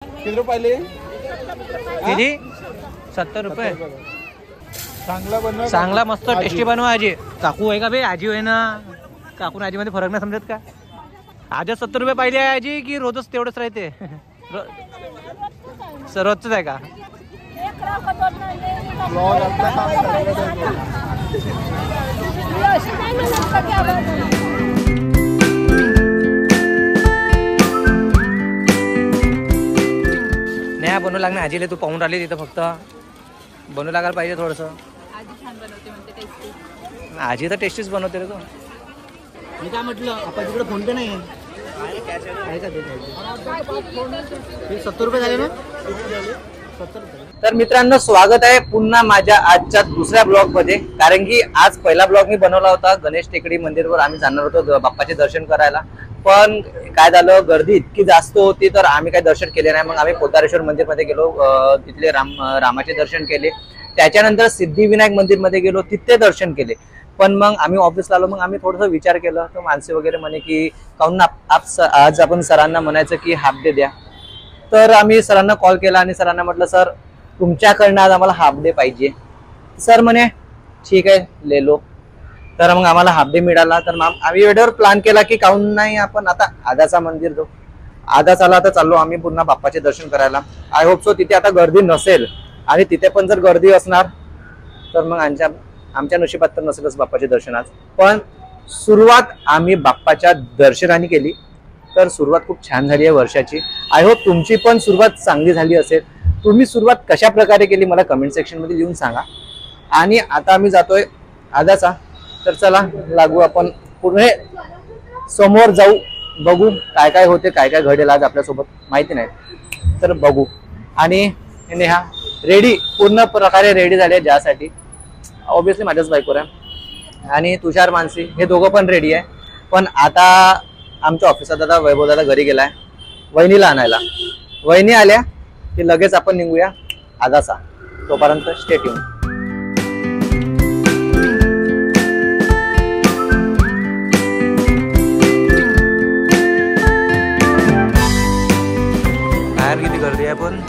किती रुपये? किती? 70 रुपये. चांगला बनवा, चांगला मस्त टेस्टी बनवा आजी. काकू आहे का बे? आजी आहे ना. काकू आजी मध्ये फरक नाही समजत का? आज 70 रुपये पाहिजे आहे आजी की रोजच तेवढंच राहते? रोजच आहे का? नाही बनवू लागणार आजीला. तू पाहून राहिली तिथं फक्त बनवू लागायला पाहिजे थोडस. आजी तर टेस्टीच बनवते रे तू. मी काय म्हटलं आपण तिकडे फोन पे नाही आहे का? ते 70 रुपये झाले ना. तर मित्रांनो स्वागत आहे पुन्हा माझ्या आजच्या दुसऱ्या ब्लॉग मध्ये. कारण की आज पहिला ब्लॉग मी बनवला होता गणेश टेकडी मंदिरवर. आम्ही जाणार होतो बाप्पाचे दर्शन करायला, पण काय झालं गर्दी इतकी जास्त होती तर आम्ही काही दर्शन केले नाही. मग आम्ही पोतारेश्वर मंदिर मध्ये गेलो, तिथले रामाचे दर्शन केले. त्याच्यानंतर सिद्धिविनायक मंदिर मध्ये गेलो, तिथे दर्शन केले. पण मग आम्ही ऑफिसला आलो. मग आम्ही थोडासा विचार केला तर माणसे वगैरे म्हणे की काहून आज आपण सरांना म्हणायचं की हाफ डे द्या. तर आम्ही सरांना कॉल केला आणि सरांना म्हटलं सर तुमच्याकडनं आज आम्हाला हाफ डे पाहिजे. सर म्हणे ठीक आहे ले लो. तर मग आम्हाला हाफ डे मिळाला. तर मग आम्ही वेळेवर प्लॅन केला की काहून नाही आपण आता आदाचा मंदिर जो आदाच आला तर चाललो आम्ही पुन्हा बाप्पाचे दर्शन करायला. आय होप सो तिथे आता गर्दी नसेल, आणि तिथे पण जर गर्दी असणार तर मग आमच्या नशिबात तर नसेलच बाप्पाचे दर्शन आज. पण सुरुवात आम्ही बाप्पाच्या दर्शनाने केली. तर सुरुवात खूप छान झाली आहे वर्षाची. आय होप तुमची पण सुरुवात चांगली झाली असेल. तुम्ही सुरुवात कशा प्रकारे केली मला कमेंट सेक्शन मध्ये लिहून सांगा. आणि आता आम्ही जातोय आदाचा. तर चला लागू आपण पुढे समोर जाऊ, बघू काय काय होते, काय काय घडेल आज आपल्यासोबत माहिती नाही. तर बघू. आणि नेहा रेडी पूर्ण प्रकारे रेडी झाले ज्यासाठी ऑब्विसली माझ्याच बायकोर आहे. आणि तुषार मानसी हे दोघं पण रेडी आहे. पण आता आमच्या ऑफिसात दादा वैभव दादा घरी गेलाय वहिनीला आणायला. वहिनी आल्या की लगेच आपण निघूया आदाचा. तोपर्यंत स्टे ट्यून. बाहेर किती गर्दी आहे. पण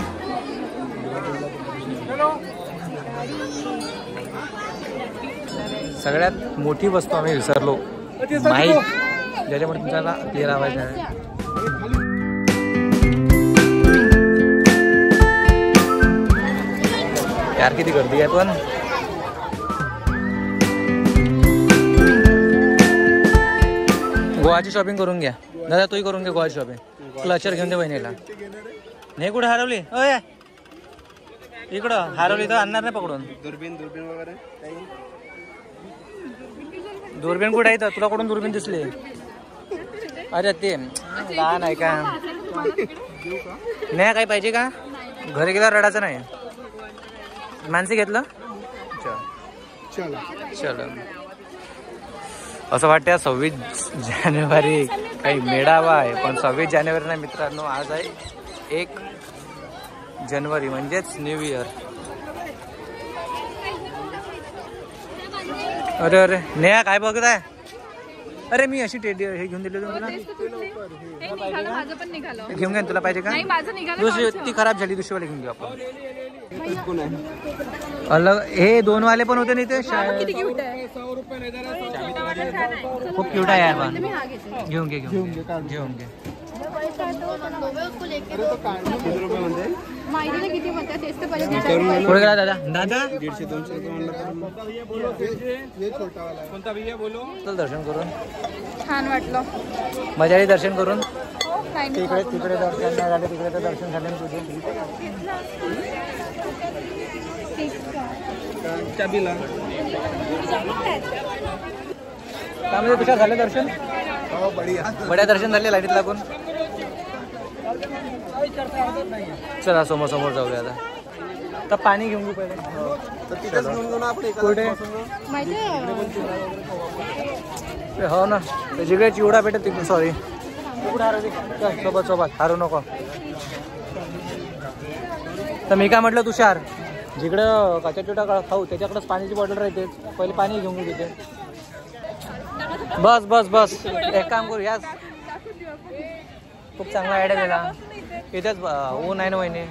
सगळ्यात मोठी वस्तू आम्ही विसरलो, माईक, ज्याच्यामुळे तुमच्याला क्लिअर आवाज आहे. यार किती गर्दी आहे. पण गोवाची शॉपिंग करून घ्या दादा. तूही करून घ्या गोवाची शॉपिंग. क्लचर घेऊन दे बहिणीला. नाही कुठे हरवली? अय इकडं हरवली तर आणणार नाही पकडून. दुर्बीन वगैरे दुर्बीन कुठे आहे? तुला कुठून दुर्बीन दिसली? अरे ते लहान आहे का? नाही काही पाहिजे का? घरी गेला रडायचं नाही. मानसी घेतलं. चल असं वाटतं 26 जानेवारी काही मेळावा आहे, पण 26 जानेवारी नाही मित्रांनो. आज आहे 1 जानेवारी म्हणजेच न्यू इयर. अरे अरे नेहा काय बघत आहे? अरे मी अशी टेडी हे घेऊन दिले तुला. घेऊन घ्या. तुला पाहिजे का? दुसरी ती खराब झाली, दुसरीवाली घेऊन घेऊ आपण. अलग हे 2 वाले पण होते. नाही ते खूप क्यूट आहे यार. पण घेऊन घे घेऊन घे. पुढे गेला दादा. दादा 150-200 चल दर्शन करून. छान वाटलं. मजा आली दर्शन करून. तिकडे दर्शन नाही झाले, तिकडे तर दर्शन झाले तुझे. त्यामध्ये तुझ्या झाले दर्शन? बड्या दर्शन झाले लाईनीत लागून. चला समोर समोर जाऊया आता. तर पाणी घेऊन घेऊ पहिले. हो ना जिकडे चिवडा भेटत तिकडे. सॉरी सोबत सोबत हारू नको. तर मी काय म्हटलं तुषार, जिकडं काचा चिवडा खाऊ त्याच्याकडेच पाण्याची बॉटल राहते. पहिले पाणी घेऊन घेऊ तिथे. बस बस बस एक काम करू. याच खूप चांगला आयडिया दिला. इथेच ऊन आहे ना वहिनी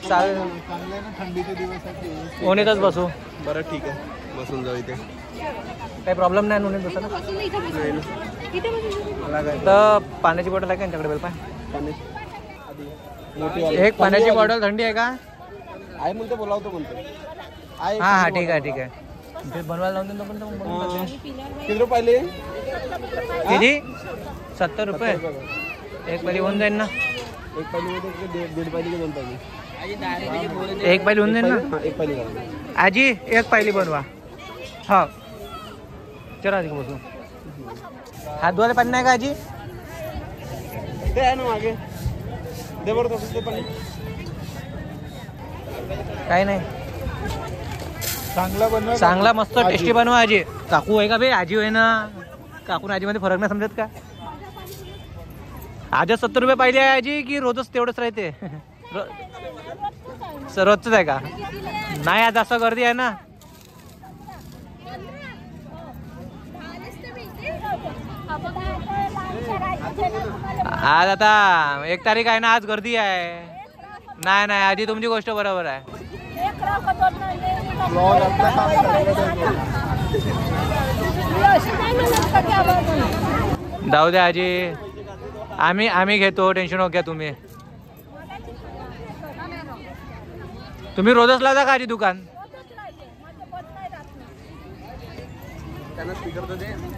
चालेल चांगलं आहे ना थंडीचे दिवस आहेत. ऊन बसू बरं ठीक आहे बसून जाऊ इथे. काही प्रॉब्लेम नाही ऊन बसायला. मला काय तर पाण्याची बॉटल आहे का यांच्याकडे बेल पाय मोठी एक पाण्याची बॉटल थंडी आहे का आहे म्हणते बोलावतो म्हणते आहे. हा हा ठीक आहे ठीक आहे ते बनवायला लावून देतो पण तो बनवून टाकते. किती रुपये पाहिले? किती 70 रुपये एक पाहिली होऊन जाईल ना. एक पाहिली दीड पाहिली की 2 पाहिली? एक पाहिली होऊन जाईल ना. हा, एक पाहिली घाला. आजी एक पाहिली बनवा. हा चला आधी बसू. हात धुवायला पाणी नाही का आजी? ते आहे ना मागे दे बरं थोडं ते पाणी. काही नाही चांगला बनवा. चांगला मस्त टेस्टी बनवा आजी. काकू आहे का बे? आजी आहे ना. काकून आजी मध्ये फरक नाही समजत का? आज 70 रुपये पाहिजे आहे आजी की रोजच तेवढंच राहते? रोजच आहे का? नाही आज असं गर्दी आहे ना. आज आता 1 तारीख आहे ना. आज गर्दी आहे. नाही नाही आजी तुमची गोष्ट बरोबर आहे. ब्लॉग आपला जाऊ द्या आजी आम्ही घेतो टेन्शन हो घ्या तुम्ही. तुम्ही रोजच लावता का आजी दुकान?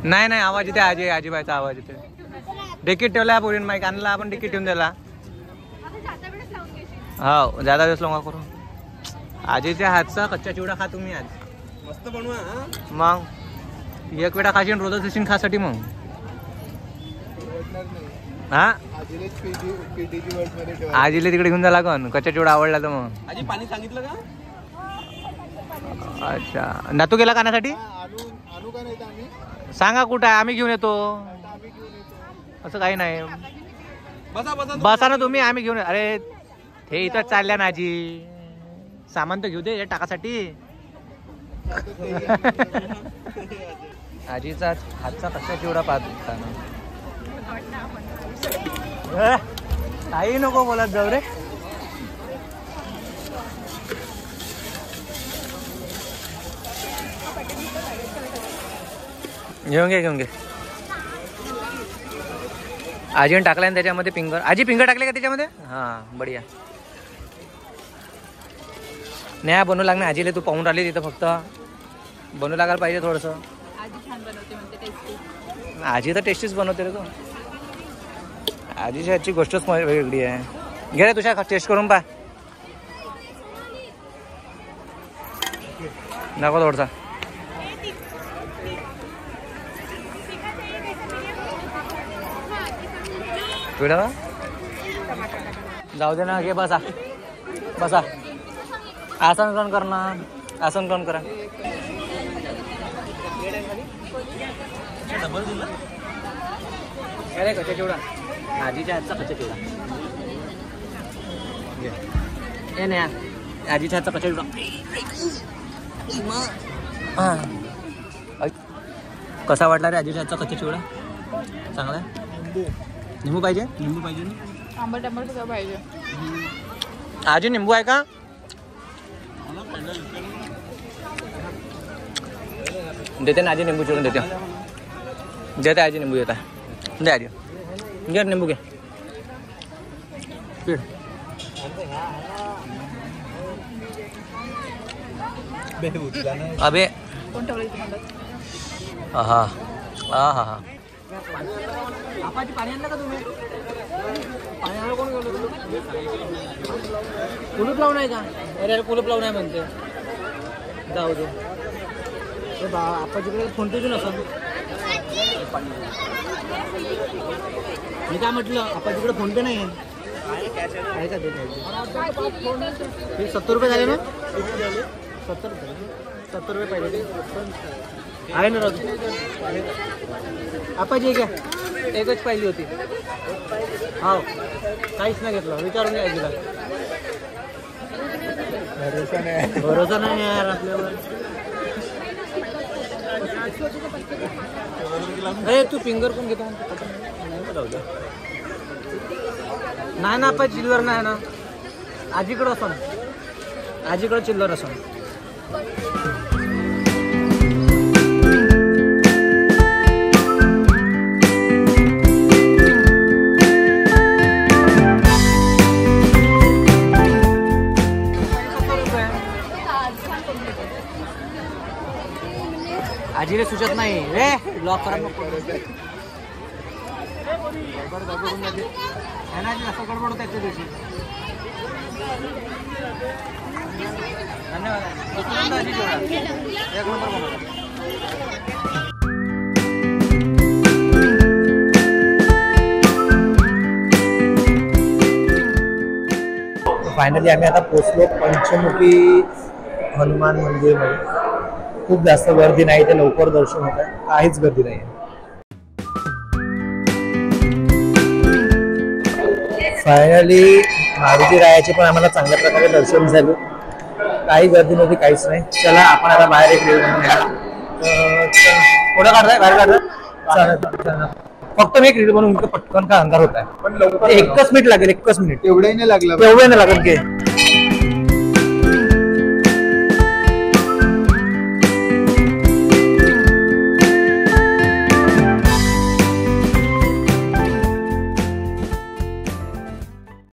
नाही नाही आवाज येते आजी आजीबाईचा आवाज येते. तिकीट ठेवला पोरीन माईक आणला आपण तिकीट ठेवून दिला. हो ज्यादा दिवस लोंगा करू. आजीच्या हातचा कच्चा चिवडा खा तुम्ही आज मस्त बनवा. मग एक वेळा खाशीन रोजच दिसीन खासाठी मग. हा आजीला तिकडे घेऊन जा लागन. कच्चा चिवडा आवडला तर मग. आजी पाणी सांगितलं का? अच्छा नातू गेला कानासाठी? आणू का नाही आम्ही? सांगा कुठं आहे आम्ही घेऊन येतो. असं काही नाही. बसा बसा बसा ना तुम्ही आम्ही घेऊन. अरे हे इथं चालल्या ना आजी. सामान तर घेऊ दे टाकासाठी. आजीचा हातचा कच्चा चिवडा पाहत काही नको बोलत जाऊ रे. घेऊन घे आजीने टाकलाय ना त्याच्यामध्ये पिंगर. आजी पिंगर टाकले का त्याच्यामध्ये? हा बढिया. नाही बनवू लागणार आजीला. तू पाहून राहिली तिथं फक्त बनवू लागायला पाहिजे थोडस. आजी तर टेस्टीच बनवते रे. तो आजीच्या हातची गोष्टच वेगळी आहे. घे रे तुझ्या टेस्ट करून पा. नको थोडसा. पिढा जाऊ दे ना. घे बसा बसा. आसन कोण करणार? आसन कोण करा. अरे कच्चा चिवडा आजीच्या हातचा कच्चा चिवडा. हे नाही आजीच्या हातचा कच्चा चिवडा. कसा वाटला रे आजीच्या हातचा कच्चा चिवडा? चांगला आहे. निंबू पाहिजे? निंबू पाहिजे ना. आंबट पाहिजे. आजी निंबू आहे का? देते ना आजी निंबू चिरून देते आजी निंबू देता. दे आजी घे निंबू घे. पीठ अबे हा हा हा. पाणी आणलं का तुम्ही? पाणी आणलं कोण गेलं? कुलूप लावून आहे का? अरे कुलूप लावून आहे म्हणते. जाऊ दे. आपाजीकडे फोन पे नसं. मी काय म्हटलं आपाजीकडे फोन पे नाही आहे का? ते 70 रुपये झाले ना. 70 रुपये पाहिजे आहे ना राजू. आपाजी घ्या. एकच पाहिली होती. हो काहीच नाही घेतलं. विचारून घ्या आजीला. भरोसा नाही यार आपल्यावर. अरे तू फिंगर पण घेतो. नाही ना आपण चिल्लर नाही ना आजीकडं असो आजीकडं चिल्लर असो आजीला सुचत नाही रे ब्लॉक करा नको गडबड होत त्या दिवशी फायनली आम्ही आता पोहोचलो पंचमुखी हनुमान मंदिर मध्ये खूप जास्त गर्दी नाही ते लवकर दर्शन होत आहे काहीच गर्दी नाही फायनली मारुती रायाचे पण आम्हाला चांगल्या प्रकारे दर्शन झाले काही गर्दी नव्हती काहीच नाही चला आपण आता बाहेर एक रील बनवूया पुढे काढताय बाहेर काढताय फक्त मी एक रील बनवून पटकन का अंधार होत आहे पण एकच मिनिट लागेल एकच मिनिट एवढंही नाही लागलं तेवढं नाही लागेल की